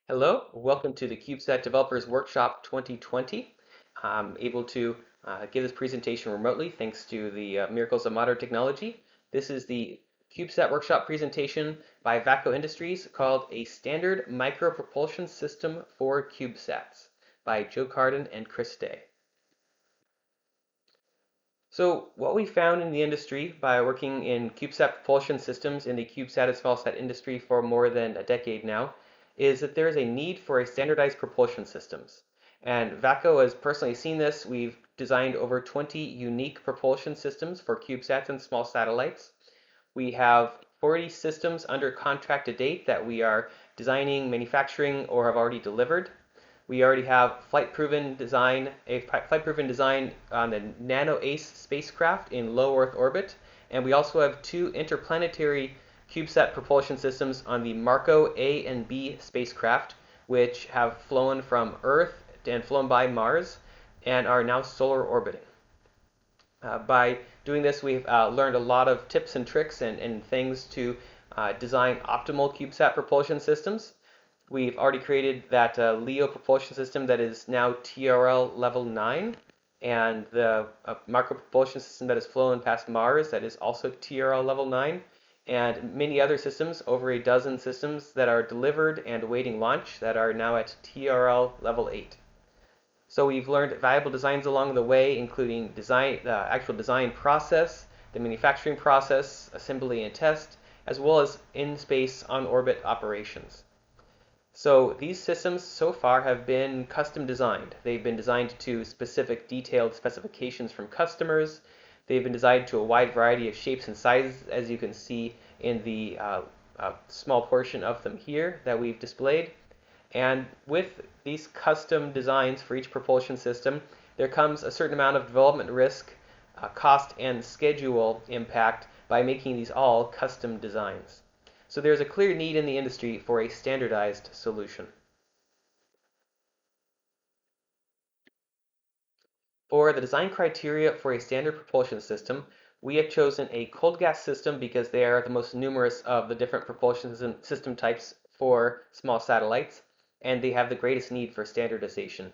Hello, welcome to the CubeSat Developers Workshop 2020. I'm able to give this presentation remotely thanks to the miracles of modern technology. This is the CubeSat Workshop presentation by VACCO Industries called A Standard Micro Propulsion System for CubeSats by Joe Cardin and Chris Day. So what we found in the industry by working in CubeSat propulsion systems in the CubeSat and smallsat industry for more than a decade now is that there is a need for a standardized propulsion systems. And VACCO has personally seen this. We've designed over 20 unique propulsion systems for CubeSats and small satellites. We have 40 systems under contract to date that we are designing, manufacturing, or have already delivered. We already have a flight-proven design on the Nano Ace spacecraft in low Earth orbit, and we also have two interplanetary CubeSat propulsion systems on the Marco A and B spacecraft, which have flown from Earth and flown by Mars and are now solar orbiting. By doing this, we've learned a lot of tips and tricks and things to design optimal CubeSat propulsion systems. We've already created that LEO propulsion system that is now TRL level 9, and the Marco propulsion system that has flown past Mars that is also TRL level 9, and many other systems, over a dozen systems that are delivered and awaiting launch that are now at TRL level 8. So we've learned valuable designs along the way, including the actual design process, the manufacturing process, assembly and test, as well as in-space on-orbit operations. So these systems so far have been custom designed. They've been designed to specific detailed specifications from customers. They've been designed to a wide variety of shapes and sizes, as you can see in the small portion of them here that we've displayed. And with these custom designs for each propulsion system, there comes a certain amount of development risk, cost, and schedule impact by making these all custom designs. So there's a clear need in the industry for a standardized solution. For the design criteria for a standard propulsion system, we have chosen a cold gas system because they are the most numerous of the different propulsion system types for small satellites, and they have the greatest need for standardization.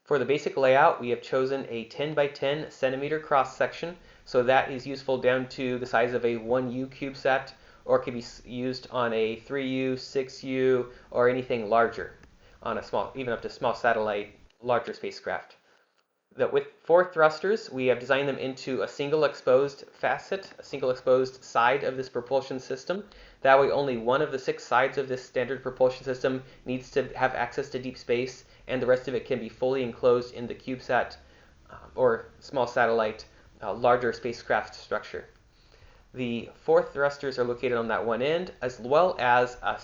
For the basic layout, we have chosen a 10 by 10 centimeter cross section, so that is useful down to the size of a 1U CubeSat, or can be used on a 3U, 6U, or anything larger, on a small, even up to small satellite, larger spacecraft. With 4 thrusters, we have designed them into a single exposed facet, a single exposed side of this propulsion system. That way only one of the 6 sides of this standard propulsion system needs to have access to deep space, and the rest of it can be fully enclosed in the CubeSat or small satellite larger spacecraft structure. The 4 thrusters are located on that one end, as well as a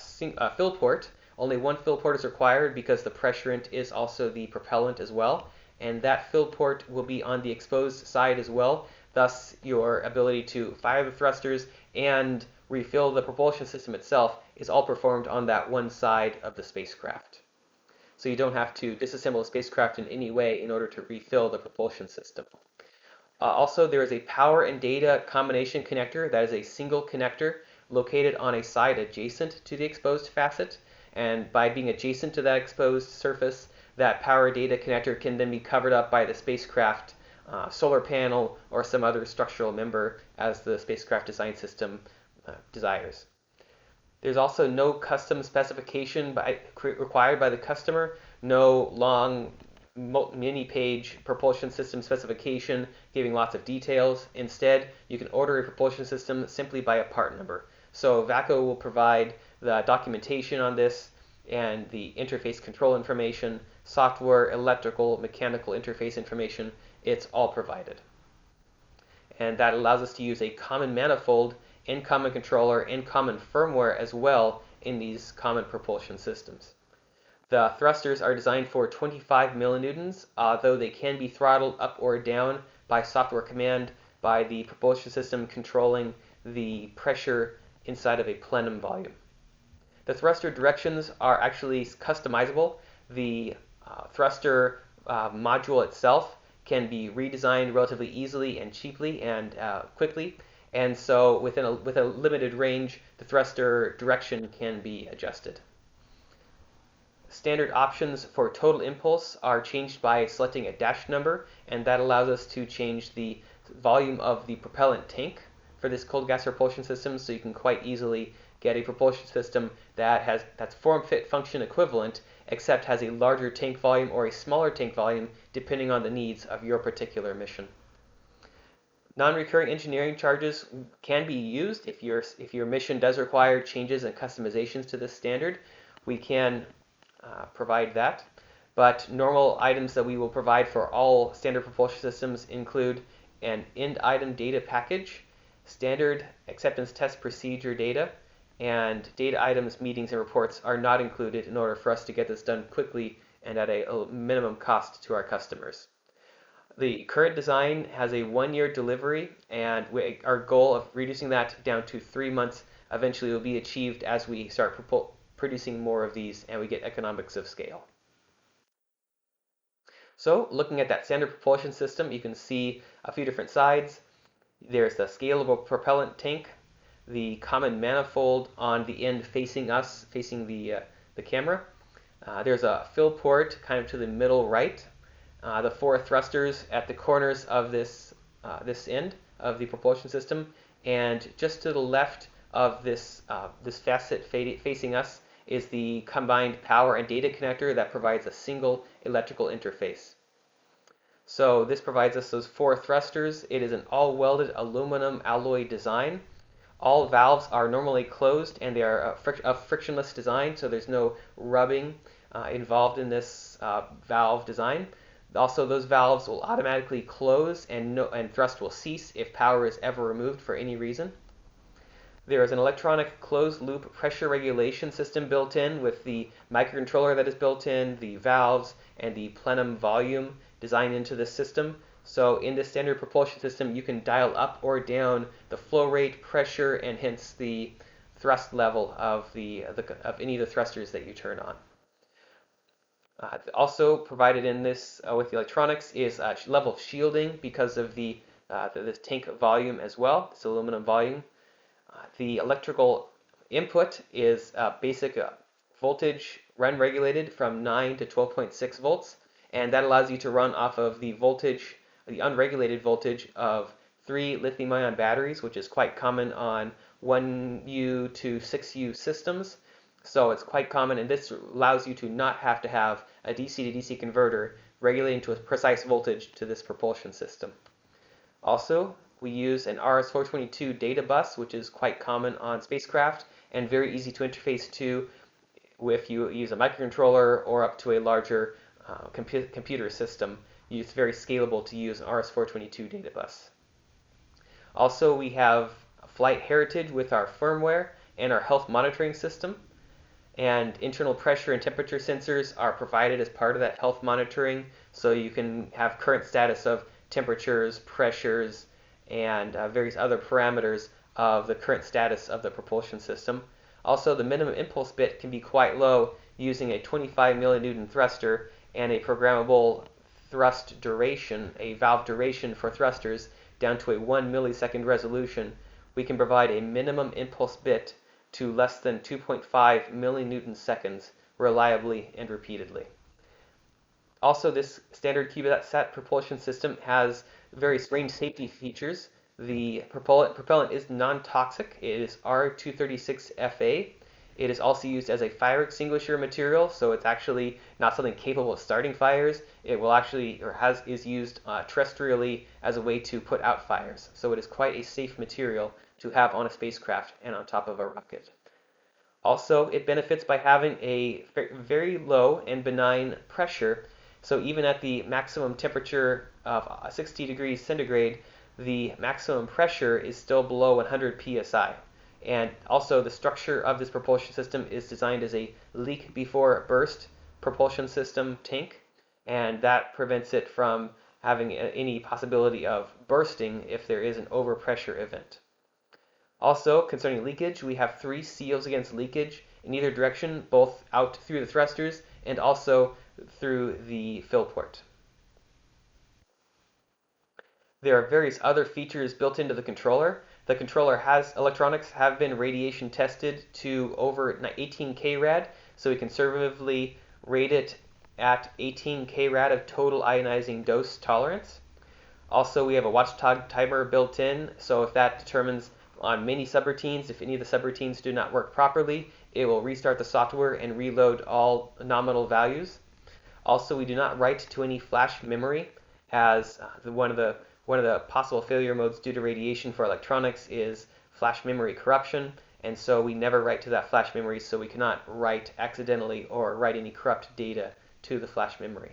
fill port. Only one fill port is required because the pressurant is also the propellant as well, and that fill port will be on the exposed side as well. Thus, your ability to fire the thrusters and refill the propulsion system itself is all performed on that one side of the spacecraft. So you don't have to disassemble the spacecraft in any way in order to refill the propulsion system. Also, there is a power and data combination connector that is a single connector located on a side adjacent to the exposed facet. And by being adjacent to that exposed surface, that power data connector can then be covered up by the spacecraft solar panel or some other structural member as the spacecraft design system desires. There's also no custom specification required by the customer, no long many-page propulsion system specification giving lots of details. Instead, you can order a propulsion system simply by a part number. So VACCO will provide the documentation on this and the interface control information, software, electrical, mechanical interface information. It's all provided. And that allows us to use a common manifold and common controller and common firmware as well in these common propulsion systems. The thrusters are designed for 25 millinewtons, though they can be throttled up or down by software command by the propulsion system controlling the pressure inside of a plenum volume. The thruster directions are actually customizable. The thruster module itself can be redesigned relatively easily and cheaply and quickly. And so with a limited range, the thruster direction can be adjusted. Standard options for total impulse are changed by selecting a dash number, and that allows us to change the volume of the propellant tank for this cold gas propulsion system, so you can quite easily get a propulsion system that's form fit function equivalent, except has a larger tank volume or a smaller tank volume depending on the needs of your particular mission. Non-recurring engineering charges can be used if your mission does require changes and customizations to this standard. We can provide that. But normal items that we will provide for all standard propulsion systems include an end item data package, standard acceptance test procedure data, and data items, meetings, and reports are not included in order for us to get this done quickly and at a minimum cost to our customers. The current design has a 1-year delivery, and our goal of reducing that down to 3 months eventually will be achieved as we start producing more of these and we get economics of scale. So looking at that standard propulsion system, you can see a few different sides. There's the scalable propellant tank, the common manifold on the end facing us, facing the camera. There's a fill port kind of to the middle right. The 4 thrusters at the corners of this end of the propulsion system, and just to the left of this facet facing us is the combined power and data connector that provides a single electrical interface. So this provides us those 4 thrusters. It is an all-welded aluminum alloy design. All valves are normally closed, and they are a frictionless design, so there's no rubbing involved in this valve design. Also, those valves will automatically close and thrust will cease if power is ever removed for any reason. There is an electronic closed-loop pressure regulation system built in with the microcontroller that is built in, the valves, and the plenum volume designed into this system. So in this standard propulsion system, you can dial up or down the flow rate, pressure, and hence the thrust level of any of the thrusters that you turn on. Also provided in this with the electronics is a level of shielding because of this tank volume as well, this aluminum volume. The electrical input is basic voltage run regulated from 9 to 12.6 volts, and that allows you to run off of the unregulated voltage of 3 lithium-ion batteries, which is quite common on 1U to 6U systems. So it's quite common, and this allows you to not have to have a DC to DC converter regulating to a precise voltage to this propulsion system. Also, we use an RS-422 data bus, which is quite common on spacecraft and very easy to interface to if you use a microcontroller or up to a larger computer system. It's very scalable to use an RS-422 data bus. Also, we have flight heritage with our firmware and our health monitoring system. And internal pressure and temperature sensors are provided as part of that health monitoring, so you can have current status of temperatures, pressures, and various other parameters of the current status of the propulsion system. Also, the minimum impulse bit can be quite low using a 25 millinewton thruster and a programmable thrust duration, a valve duration for thrusters down to a 1 millisecond resolution. We can provide a minimum impulse bit to less than 2.5 millinewton seconds reliably and repeatedly. Also, this standard CubeSat propulsion system has various range safety features. The propellant is non-toxic. It is R236Fa. It is also used as a fire extinguisher material, so it's actually not something capable of starting fires. It will actually, is used terrestrially as a way to put out fires. So it is quite a safe material to have on a spacecraft and on top of a rocket. Also, it benefits by having a very low and benign pressure. So even at the maximum temperature of 60 degrees centigrade, the maximum pressure is still below 100 psi. And also, the structure of this propulsion system is designed as a leak before burst propulsion system tank, and that prevents it from having any possibility of bursting if there is an overpressure event. Also, concerning leakage, we have 3 seals against leakage in either direction, both out through the thrusters and also through the fill port. There are various other features built into the controller. The controller electronics have been radiation tested to over 18 K rad, so we conservatively rate it at 18 K-rad of total ionizing dose tolerance. Also, we have a watchdog timer built in, so if that determines on many subroutines, if any of the subroutines do not work properly, it will restart the software and reload all nominal values. Also, we do not write to any flash memory, as one of the possible failure modes due to radiation for electronics is flash memory corruption, and so we never write to that flash memory, so we cannot write accidentally or write any corrupt data to the flash memory.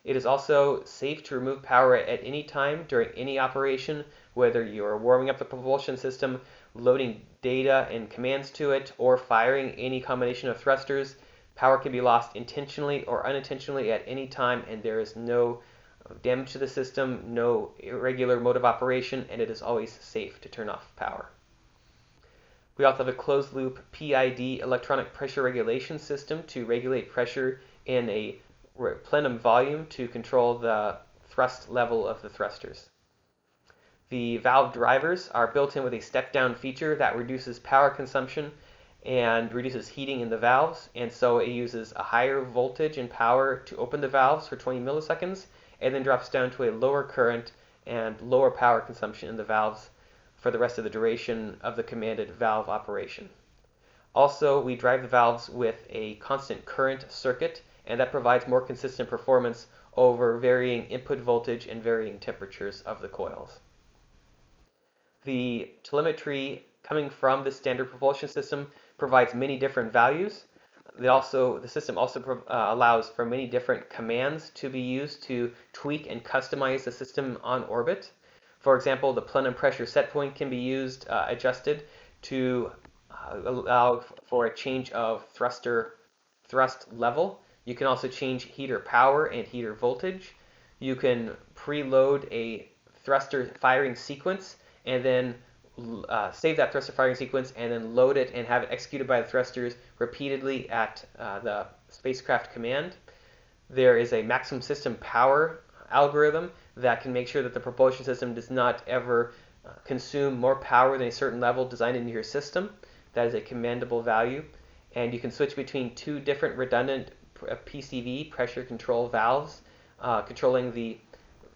It is also safe to remove power at any time during any operation, whether you're warming up the propulsion system, loading data and commands to it, or firing any combination of thrusters. Power can be lost intentionally or unintentionally at any time, and there is no damage to the system, no irregular mode of operation, and it is always safe to turn off power. We also have a closed-loop PID electronic pressure regulation system to regulate pressure in a plenum volume to control the thrust level of the thrusters. The valve drivers are built in with a step-down feature that reduces power consumption and reduces heating in the valves, and so it uses a higher voltage and power to open the valves for 20 milliseconds, and then drops down to a lower current and lower power consumption in the valves for the rest of the duration of the commanded valve operation. Also, we drive the valves with a constant current circuit, and that provides more consistent performance over varying input voltage and varying temperatures of the coils. The telemetry coming from the standard propulsion system provides many different values. The system also allows for many different commands to be used to tweak and customize the system on orbit. For example, the plenum pressure set point can be adjusted to allow for a change of thrust level. You can also change heater power and heater voltage. You can preload a thruster firing sequence and then save that thruster firing sequence and then load it and have it executed by the thrusters repeatedly at the spacecraft command. There is a maximum system power algorithm that can make sure that the propulsion system does not ever consume more power than a certain level designed into your system. That is a commandable value. And you can switch between two different redundant PCV, pressure control valves, controlling the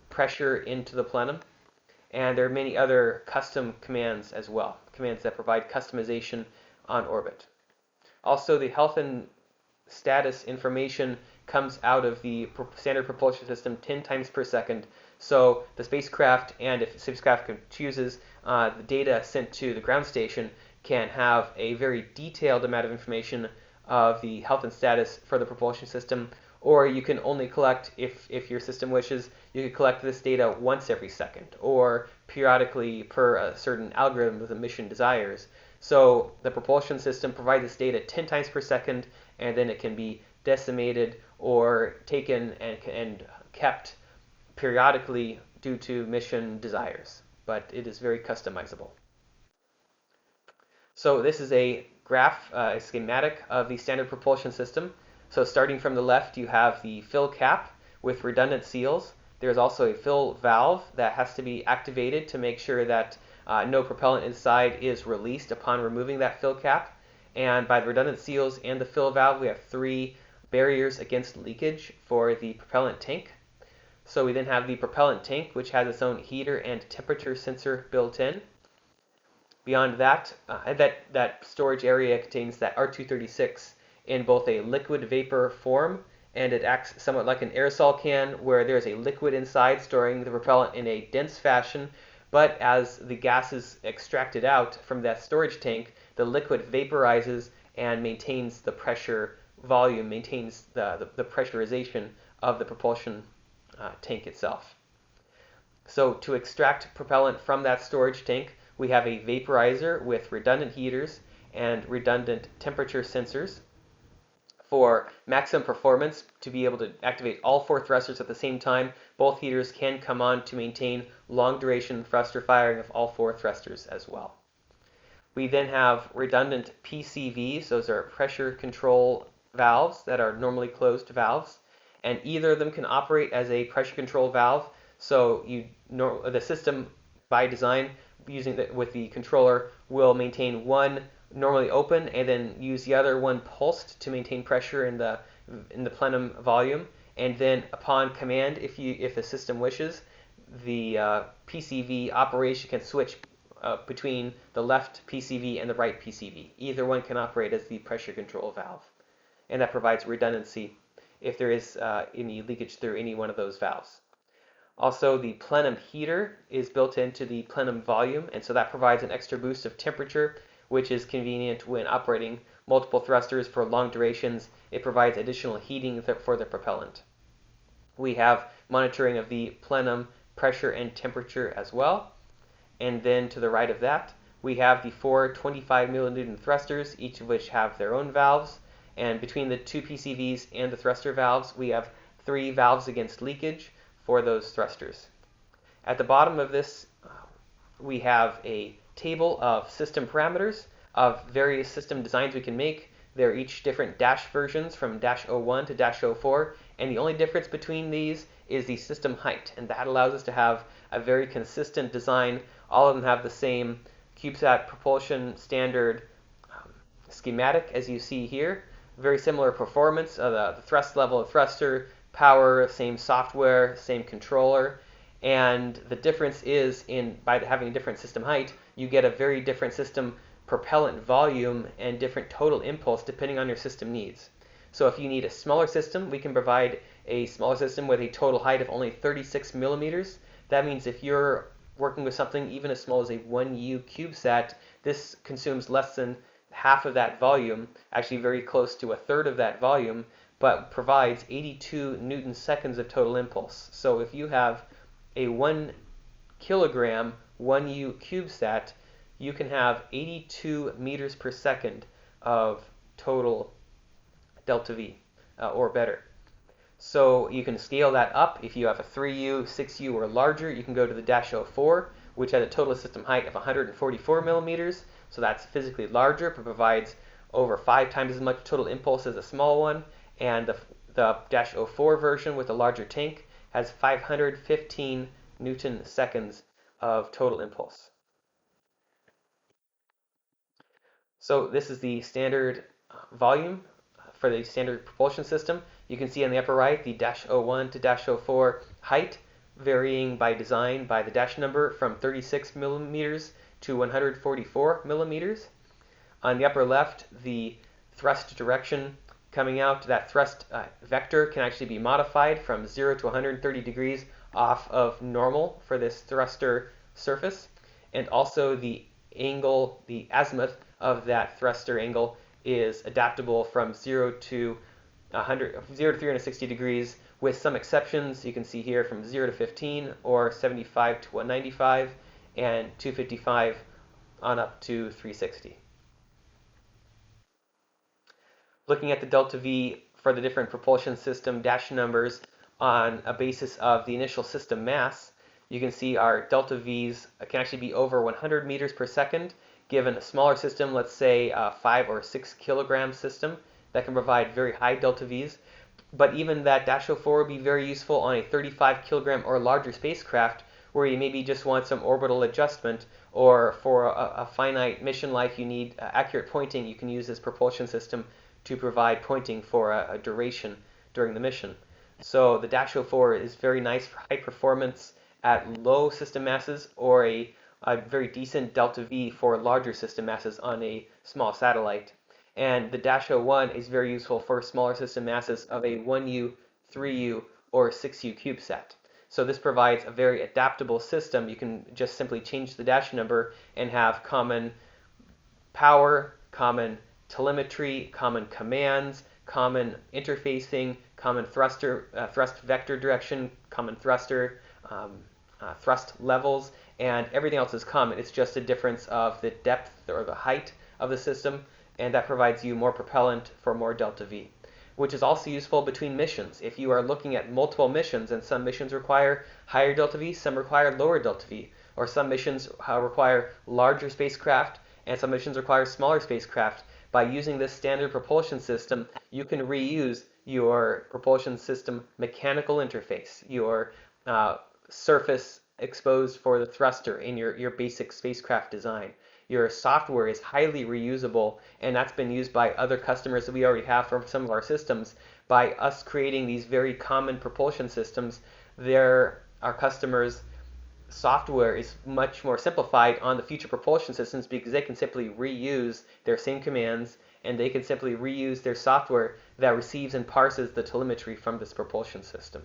pressure into the plenum. And there are many other custom commands as well, commands that provide customization on orbit. Also, the health and status information comes out of the standard propulsion system 10 times per second. So the spacecraft, and if the spacecraft chooses, the data sent to the ground station can have a very detailed amount of information of the health and status for the propulsion system, or you can only collect, if your system wishes, you can collect this data once every second, or periodically per a certain algorithm that the mission desires. So the propulsion system provides this data 10 times per second, and then it can be decimated or taken and kept periodically due to mission desires, but it is very customizable. So this is a graph, a schematic of the standard propulsion system. So starting from the left, you have the fill cap with redundant seals. There's also a fill valve that has to be activated to make sure that no propellant inside is released upon removing that fill cap. And by the redundant seals and the fill valve, we have 3 barriers against leakage for the propellant tank. So we then have the propellant tank, which has its own heater and temperature sensor built in. Beyond that, that storage area contains that R236 in both a liquid vapor form, and it acts somewhat like an aerosol can where there's a liquid inside storing the propellant in a dense fashion, but as the gas is extracted out from that storage tank, the liquid vaporizes and maintains the pressure volume, maintains the pressurization of the propulsion tank itself. So to extract propellant from that storage tank, we have a vaporizer with redundant heaters and redundant temperature sensors. For maximum performance, to be able to activate all 4 thrusters at the same time, both heaters can come on to maintain long duration thruster firing of all 4 thrusters as well. We then have redundant PCVs, those are pressure control valves that are normally closed valves, and either of them can operate as a pressure control valve. So the system by design with the controller will maintain one normally open and then use the other one pulsed to maintain pressure in the in the plenum volume, and then upon command, if the system wishes, the PCV operation can switch between the left PCV and the right PCV. Either one can operate as the pressure control valve, and that provides redundancy if there is any leakage through any one of those valves. Also, the plenum heater is built into the plenum volume, and so that provides an extra boost of temperature, which is convenient when operating multiple thrusters for long durations. It provides additional heating for the propellant. We have monitoring of the plenum pressure and temperature as well. And then to the right of that, we have the four 25 milliNewton thrusters, each of which have their own valves. And between the two PCVs and the thruster valves, we have 3 valves against leakage for those thrusters. At the bottom of this, we have a table of system parameters of various system designs we can make. They're each different dash versions from dash 01 to dash 04, and the only difference between these is the system height, and that allows us to have a very consistent design. All of them have the same CubeSat propulsion standard schematic as you see here. Very similar performance, the thrust level of thruster, power, same software, same controller. And the difference is by having a different system height, you get a very different system propellant volume and different total impulse depending on your system needs. So if you need a smaller system, we can provide a smaller system with a total height of only 36 millimeters. That means if you're working with something even as small as a 1U CubeSat, this consumes less than half of that volume, actually very close to a third of that volume, but provides 82 Newton seconds of total impulse. So if you have a 1 kilogram 1U CubeSat, you can have 82 meters per second of total delta V or better. So you can scale that up. If you have a 3U, 6U, or larger, you can go to the dash 04, which has a total system height of 144 millimeters. So that's physically larger, but provides over 5 times as much total impulse as a small one. And the dash 04 version with a larger tank has 515 Newton seconds of total impulse. So this is the standard volume for the standard propulsion system. You can see on the upper right the dash 01 to dash 04 height varying by design by the dash number from 36 millimeters to 144 millimeters. On the upper left, the thrust direction coming out, that thrust vector can actually be modified from 0 to 130 degrees off of normal for this thruster surface. And also the angle, the azimuth of that thruster angle is adaptable from 0 to 360 degrees, with some exceptions. You can see here from 0 to 15 or 75 to 195 and 255 on up to 360. Looking at the delta V for the different propulsion system dash numbers on a basis of the initial system mass, you can see our delta V's can actually be over 100 meters per second, given a smaller system, let's say a 5 or 6 kilogram system, that can provide very high delta V's. But even that dash 04 would be very useful on a 35 kilogram or larger spacecraft where you maybe just want some orbital adjustment, or for a finite mission life you need accurate pointing. You can use this propulsion system to provide pointing for a duration during the mission. So the dash 04 is very nice for high performance at low system masses, or a very decent delta V for larger system masses on a small satellite. And the dash 01 is very useful for smaller system masses of a 1U, 3U, or 6U CubeSat. So this provides a very adaptable system. You can just simply change the dash number and have common power, common telemetry, common commands, common interfacing, common thrust vector direction, common thruster, thrust levels, and everything else is common. It's just a difference of the depth or the height of the system, and that provides you more propellant for more delta V, which is also useful between missions. If you are looking at multiple missions, and some missions require higher delta V, some require lower delta V, or some missions require larger spacecraft, and some missions require smaller spacecraft, by using this standard propulsion system, you can reuse your propulsion system mechanical interface, your surface exposed for the thruster in your basic spacecraft design. Your software is highly reusable, and that's been used by other customers that we already have for some of our systems By us creating these very common propulsion systems, our customers' software is much more simplified on the future propulsion systems because they can simply reuse their same commands and they can simply reuse their software that receives and parses the telemetry from this propulsion system.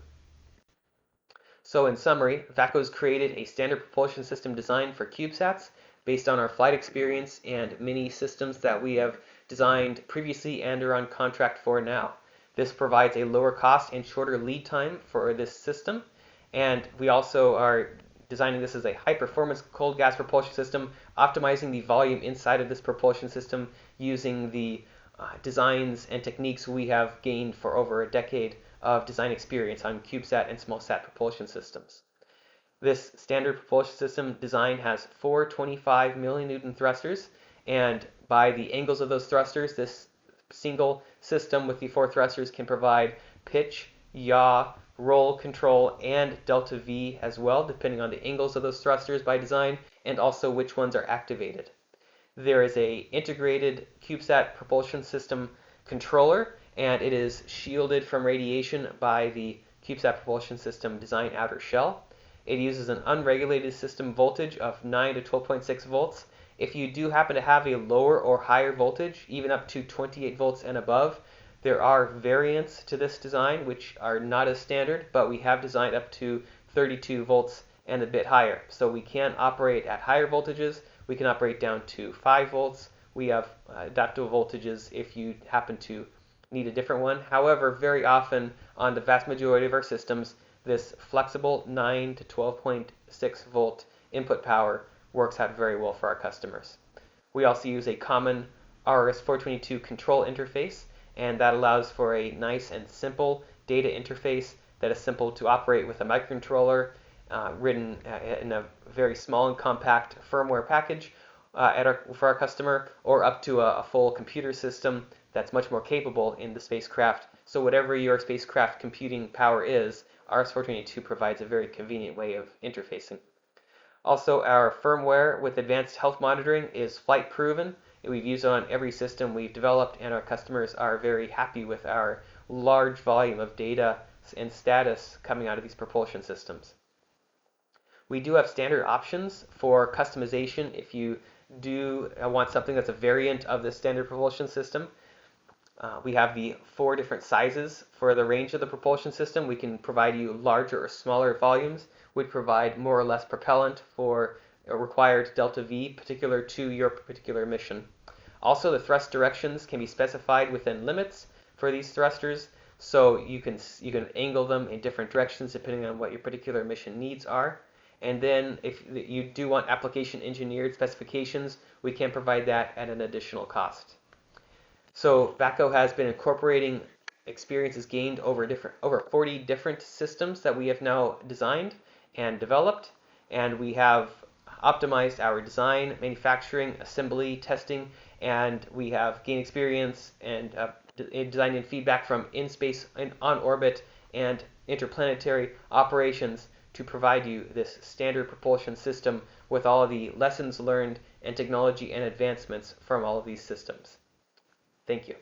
So in summary, VACCO's created a standard propulsion system design for CubeSats based on our flight experience and many systems that we have designed previously and are on contract for now. This provides a lower cost and shorter lead time for this system, and we also are designing this as a high-performance cold gas propulsion system, optimizing the volume inside of this propulsion system using the designs and techniques we have gained for over a decade of design experience on CubeSat and small sat propulsion systems. This standard propulsion system design has four 25 millinewton thrusters, and by the angles of those thrusters, this single system with the four thrusters can provide pitch, yaw, roll control, and delta V as well, depending on the angles of those thrusters by design, and also which ones are activated. There is a integrated CubeSat propulsion system controller, and it is shielded from radiation by the CubeSat propulsion system design outer shell. It uses an unregulated system voltage of 9 to 12.6 volts. If you do happen to have a lower or higher voltage, even up to 28 volts and above, there are variants to this design which are not as standard, but we have designed up to 32 volts and a bit higher. So we can operate at higher voltages. We can operate down to 5 volts. We have adaptable voltages if you happen to need a different one. However, very often on the vast majority of our systems, this flexible 9 to 12.6 volt input power works out very well for our customers. We also use a common RS-422 control interface, and that allows for a nice and simple data interface that is simple to operate with a microcontroller written in a very small and compact firmware package for our customer, or up to a full computer system that's much more capable in the spacecraft. So whatever your spacecraft computing power is, RS-422 provides a very convenient way of interfacing. Also, our firmware with advanced health monitoring is flight proven. We've used it on every system we've developed, and our customers are very happy with our large volume of data and status coming out of these propulsion systems. We do have standard options for customization if you do want something that's a variant of the standard propulsion system. We have the 4 different sizes for the range of the propulsion system. We can provide you larger or smaller volumes. We provide more or less propellant for a required delta V particular to your particular mission. Also, the thrust directions can be specified within limits for these thrusters, so you can angle them in different directions depending on what your particular mission needs are. And then if you do want application engineered specifications, we can provide that at an additional cost. So VACCO has been incorporating experiences gained over 40 different systems that we have now designed and developed, and we have optimized our design, manufacturing, assembly, testing, and we have gained experience and design and feedback from in-space, on-orbit, and interplanetary operations to provide you this standard propulsion system with all of the lessons learned and technology and advancements from all of these systems. Thank you.